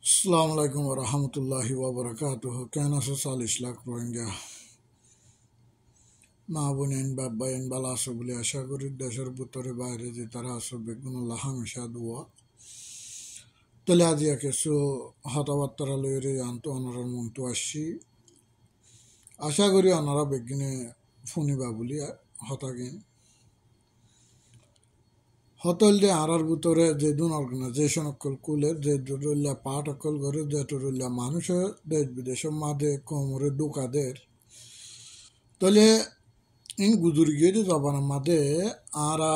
अस्सलाम वालेकुम व रहमतुल्लाहि व बरकातुहू। কেন 40 লাখ রোহিঙ্গা মা বোনেন বাবায়েন বালা আছে বলে আশা করি দেশের ভিতরে বাইরে যে তারা আছে বেগুনুল্লাহ হামেশা দোয়া তলে আজিয়া কিছু হতাবার্তারা লইরে আনতো অনারার মন্তু আসছি আশা করি অনারা বেগিনে শুনিবা বলি হতাগিন হতল যে আরার ভিতরে যে দুন অর্গানাইজেশন অকল কুলের যে দুরুল্লা পাট অকল করে যে দুরুল্লা মানুষের দেশ বিদেশের মাঝে কোমরে দোকাদের তলে ইন গুজুর গিয়ে যে জবানের মাঝে আরা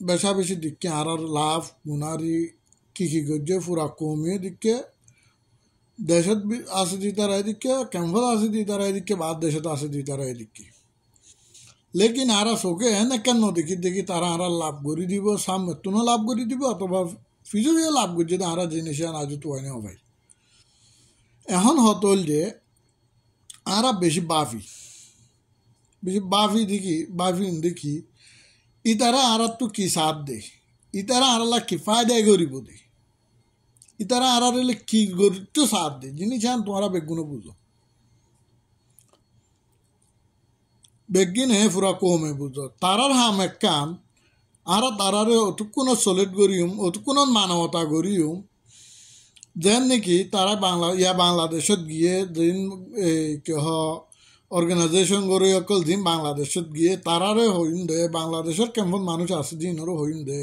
বেশা বেশি দিকে আরার লাভ গুনারি কি গজ্জে পুরা কমিয়ে দিকে দেশত আছে দি তারা এদিকে ক্যাম্পাস আছে দি তারা এদিকে বাদ দেশত আছে দি তারা এদিকে लेकिन आरा सोके है ना क्या देखी देखी तारा आरा लाभ गोरी दी वो सामने तुना लाभ गोरी दी वो अथवा फिजियो लाभ गोरी दी आरा जिनिशियान आज तो आने हो भाई এখন হতল যে আরা বেশি বাফি দেখি ইতারা আরা তো কি সাথ দে ইতারা আরালা কি ফায়দা গরিব দে ইতারা আরালে কি গরি তো সাথ দে জিনিসান তোমারা বেগুনো বুঝো বেগিনে পুরা কমে বুঝো তারার হাম এক কাম আর তারারে অতুকুন সলিড করিম অতুকুন মানবতা করিম যেন নাকি তারা বাংলাদেশত গিয়ে দিন কেহ অর্গানাইজেশন করে অকল দিন বাংলাদেশত গিয়ে তারারে হইম দে বাংলাদেশের কেমন মানুষ আছে দিনরও হইম দে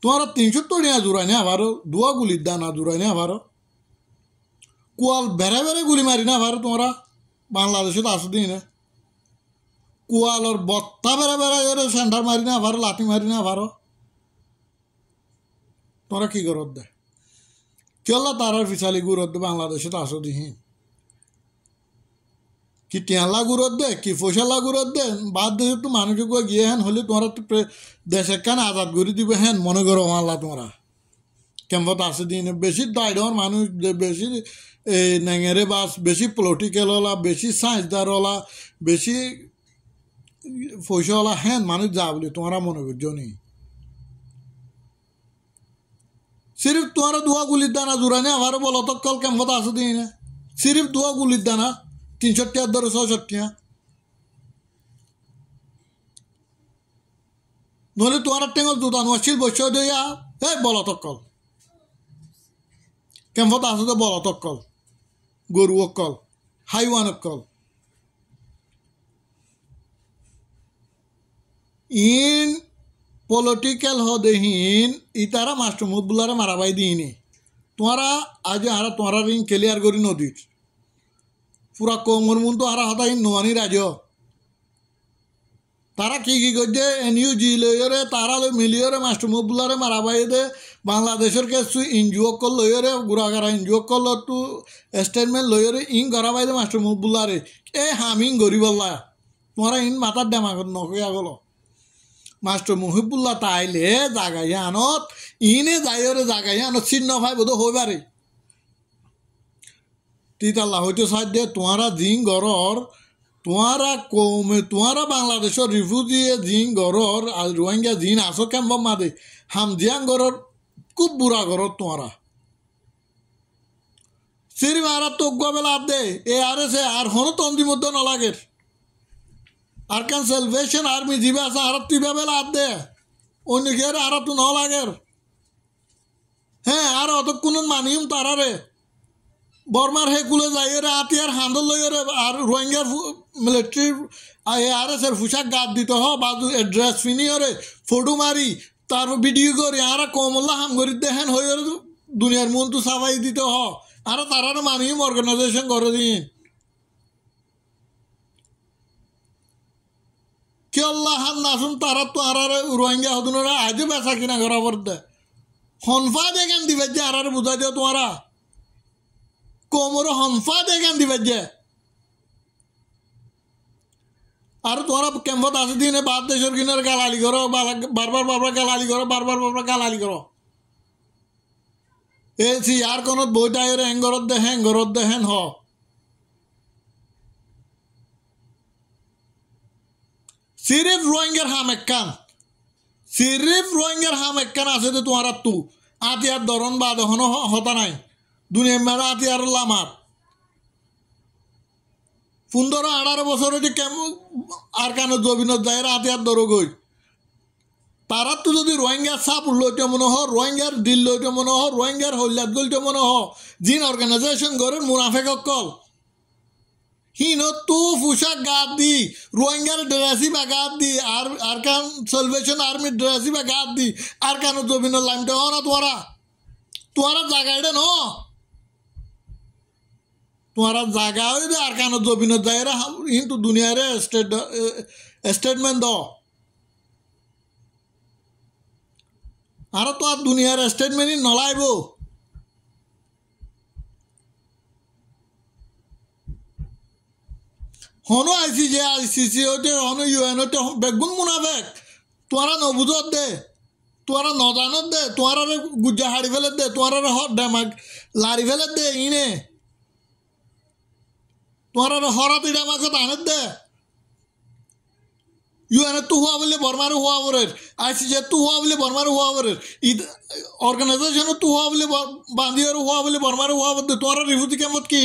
তোমার 300 টাকা জোড়াই না আবার দুয়া গুলির দানা জোড়াই না আবার কুয়াল বেড়ে বেড়ে গুলি মারি না আবার তোমরা বাংলাদেশত আছে দিন কুয়ালর বত্তা বেড়া বেড়া এর সেন্টার মারি না ভারো লাঠি মারি না ভারো তোরা কি করত দে কেলা তারার ফিসালি গুরত দে বাংলাদেশে তো আসো দিহি কি টিয়ালা গুরত দে কি ফসলা গুরত দে বাদ দেশে তো মানুষ গিয়ে হেন হলে তোমরা তো দেশে কেন আজাদ করে দিবে হেন মনে করো আল্লাহ তোমরা কেমন আসে দিন বেশি দায়ডর মানুষ বেশি নেঙেরে বাস বেশি পলিটিক্যাল হলা বেশি সায়েন্সদার হলা বেশি পয়সাওয়ালা হ্যাঁ মানুষ যা বলে তোমরা মনে করছো নি সিরিফ তোমার দুয়া গুলির দানা জোড়ানে আবার বলো তো কল কেমন আছে দিন সিরিফ দুয়া গুলির দানা 300 টাকা ধরো 600 টাকা নহলে তোমার টেঙ্গল দুদান ওয়াশিল বসে দিয়া এই বলো তো কল কেমন আছে তো বলো তো কল গরু কল হাইওয়ান কল ইন পলিটিক্যাল হদেহীন ইতারা মাস্টার মুদবুলারে মারাবাই দিইনি তোমরা আজ হারা তোমরা রিং ক্লিয়ার করি নদীর পুরা কোমর মুন তো হারা হতা নোয়ানি রাজ তারা কি করছে NUG লইরে তারা মিলিয়রে মাস্টার মুদবুলারে মারাবাই দে বাংলাদেশের কিছু এনজিও কল লইরে গুড়াগারা এনজিও কল টু স্টেটমেন্ট লইরে ইং গড়াবাই দে মাস্টার মুদবুলারে এ হামিং গরিবল্লা তোমরা ইন মাথার ডেমাগত নকইয়া গেল মাস্টার মুহিবুল্লাহ তাইলে জাগাই আনত ইনে যাইরে জাগাই আনত চিহ্ন ভাই বোধ হইবারে তিতাল্লা হইতে সাধ্য তোমরা জিং গরর তোমরা কমে তোমরা বাংলাদেশের রিফিউজি জিং গরর আর রোহিঙ্গা জিন আসো কেমন মাদে হামজিয়াং গরর খুব বুড়া গরর তোমরা সিরি মারা তো বেলা দে এ আরে সে আর হন তন্দি মধ্যে নলাগের আর কেন সেলভেশন আর্মি জিবে আছে আর তুই বেলা হাত দে অন্য গের আর তো ন লাগের হ্যাঁ আর অত কোন মানিম তারারে বর্মার হে কুলে যাই রে আতিয়ার হান্দল লই রে আর রোহিঙ্গার মিলিটারি আর এর পোশাক গাদ দিতে হ বাজু ড্রেস ফিনি রে ফটো মারি তার ভিডিও করে আর কমল্লা হাম করি দেখেন হয়ে দুনিয়ার মন তো সাফাই দিতে হ আর তারারে মানিম অর্গানাইজেশন করে দিন কি আল্লাহ নাসুন তারা তো আরারে রোহিঙ্গা হদুনরা আজও বেচা কিনা করা পড়তে হনফা দেখান দিবে যে আরারে বুঝাই দিও তোমারা কোমর হনফা দেখান দিবে যে আর তোমরা কেমন আছে দিনে বাদ দেশের কিনার গালালি করো বারবার গালালি করো বারবার গালালি করো এসি আর কোন বইটা হ্যাঙ্গরত দেখেন হ সিরিফ রোহিঙ্গার হাম একখান আছে তো তোমার তু আতিয়ার ধরন বাদ এখনো হতা নাই দুনিয়া মেরা হাতিয়ার লামার 15-18 বছর হইতে কেমন আর কেন জবিনত যায় হাতিয়ার দরগই তারা তো যদি রোহিঙ্গার সাপ লইতে মনে হয় রোহিঙ্গার ডিল লইতে মনে হয় রোহিঙ্গার হল্যাদ গলতে মনে হয় জিন অর্গানাইজেশন করেন মুনাফেক অকল হিন তু ফুসাক গাদ দি রোহিঙ্গার ড্রেসি বা গাদ দি আর কান সালভেশন আর্মি ড্রেসি বা গাদ দি আর কেন জবিনত লাইমতে হয় না তোমারা জায়গা এটা ন তোমারা জায়গা হইবে আর কেন জবিনত যায় কিন্তু দুনিয়ারে স্টেটমেন্ট দ আর তো আর দুনিয়ার স্টেটমেন্টই নলাইব হনো আইসিসি হইতে হনো ইউএন হইতে বেগুন মুনাফেক তোরা নবুজত দে তোরা নজানত দে তোরা গুজ্জা হাড়ি ফেলে দে তোরা হট ডেমাক লাড়ি ফেলে দে ইনে তোরা হরাতি ডেমাকত আনে দে ইউএন তো হওয়া বলে বর্মারে হওয়া বরের আইসিসি তো হওয়া বলে বর্মারে হওয়া বরের অর্গানাইজেশন তো হওয়া বলে বান্দিয়ার হওয়া বলে বর্মারে হওয়া বলতে তোরা রিফুজি কেমত কি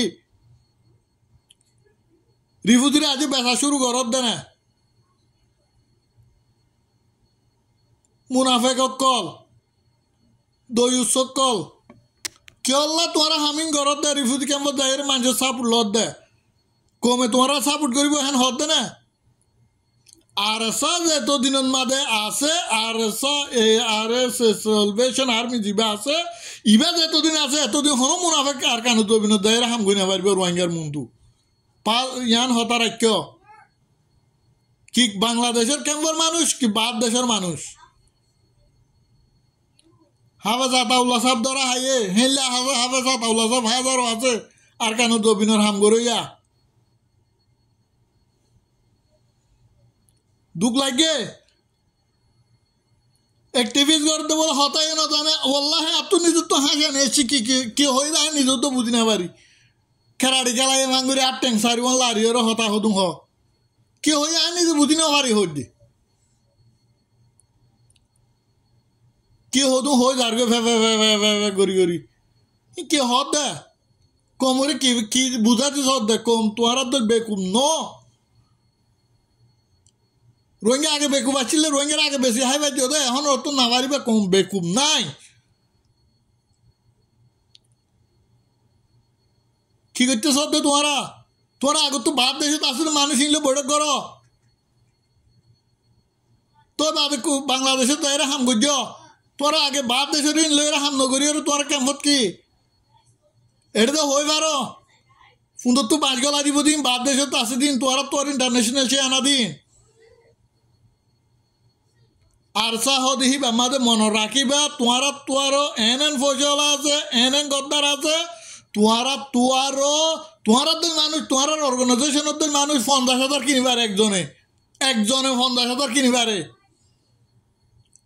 রিফুজিরে আজ বেচা শুরু করত দে না মুনাফেক কল দয়ুস কল কেল্লা তোরা হামিং ঘরত দে রিফুজি কেমত যায় মানুষের সাপোর্ট লত দে কমে তোরা সাপোর্ট করিব হেন হত দে না আরএসা এতদিনের মাঝে আছে সালভেশন আর্মি যা আছে ইবা এতদিন আছে এতদিন হনো মুনাফেক আর কেন জবিনত যায় হাম গই না পারবে রোহিঙ্গার মুন্টু ইয়ান হতারাক্য কি বাংলাদেশের কেমন মানুষ কি বাদ দেশের মানুষ হাফেজাত আউল্লা সাহেব ধরা হাইয়ে হেল্লা হাফেজাত আউল্লা সাহেব হাজারও আছে আর কেন জবিনের হাম গরইয়া দুঃখ লাগে एक्टिविस्ट करते बोला होता है ना जाने वल्लाह है अब तो नहीं तो हाँ जाने ऐसी की हो ही रहा है नहीं तो बुझने वाली खराड़ी चला ये मांगुरे आप टेंग सारी वन लारी और होता हो दूँ हो की हो जाए नहीं तो बुझने वाली हो दी की हो दूँ हो जार के फे गोरी गोरी की होता है कोमरे की बुझा थी सोच दे कोम तुम्हारा तो बेकुम नो রোহিঙ্গা আগে বেকুব আসছিল রোহিঙ্গার আগে বেশি হাই বাই দিও এখন অত না পারিবে কম বেকুব নাই কি করতে সব তোরা আগে তো বাদ দেশে আসলে মানুষ ইংলে বড় করো তো বাংলাদেশের দায়রা হাম গুজ তোরা আগে বাদ দেশের ইংলে হাম নগরী তোরা কেমত কি এটা তো হয়ে পারো সুন্দর তো 5 গলা দিব দিন বাদ দেশে তো আসে দিন তোরা তোর ইন্টারন্যাশনাল সে আনা দিন আরসা হদিহি আমাদের মনে রাখিবা তোয়ারো এন ফসল আছে এন গদ্দার আছে তোয়ারাদের মানুষ তোয়ার অর্গানাইজেশনের মানুষ 50,000 কিনিবারে একজনে 50,000 কিনিবারে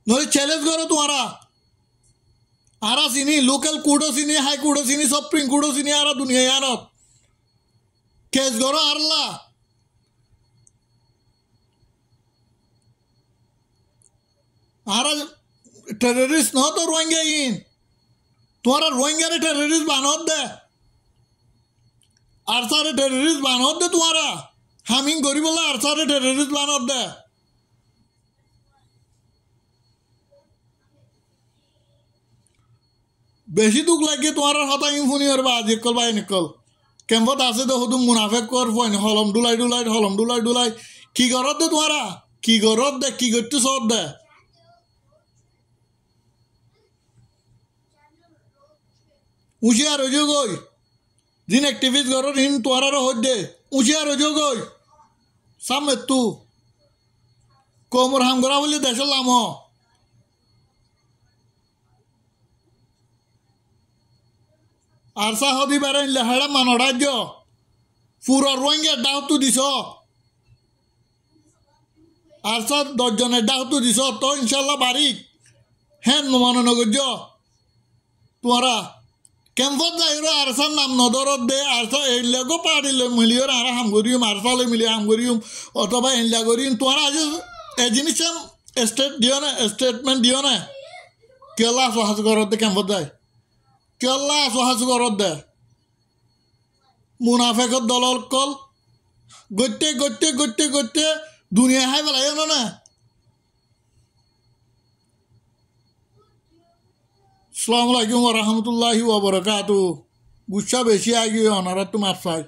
নয় চ্যালেঞ্জ করো তোয়ারা আরা চিনি লোকাল কোর্টও চিনি হাই কোর্টও চিনি সুপ্রিম কোর্টও চিনি আরা দুনিয়া আরত কেস করো আরলা आरा टेररिस्ट न तो रोहिंग्या इन तुम्हारा रोहिंग्या रे टेररिस्ट बानोद दे आरसा रे टेररिस्ट बानोद दे तुम्हारा हामिंग गरी बोला आरसा रे टेररिस्ट बानोद दे बेशी दुख लगे तुम्हारा हता इंफुनी और बाज निकल बाय निकल केम्बत आसे तो हुदुम मुनाफिक कर फोन हलम डुलाई की गरत दे तुम्हारा की गरत दे की गट्टू सौद दे उशियार हो जो गई जिन एक्टिविस्ट करो इन तोरा हो दे उशियार हो जो गई सामने तू कोमर हम गरा बोले देश लाम हो आरसा हदी बारे लहड़ा मानो राज्य पूरा रोहिंग्या डाउ तू दिसो आरसा 10 जने डाउ तू दिसो तो इंशाल्लाह बारीक हैं मानो नगजो तुम्हारा কেমন যাইরো আরসার নাম নদরত দে আরসা এলাগো পাড়িলে মিলিয়র আর হাম করিম আরসালে মিলি হাম করিম অথবা এনলা করিম তোমার আজ এ জিনিস স্টেটমেন্ট দিও না কেলা সহজ করতে কেমন যায় কেল্লা আছো হাসু ঘরত দে মুনাফেকর দলর কল গত্যে গত্যে গত্যে গত্যে দুনিয়া হাই বেলাই না আসসালামু আলাইকুম ওয়া রাহমাতুল্লাহি ওয়া বারাকাতুহু বুঝছা বেশি আগে অনারা তো মাফ চাই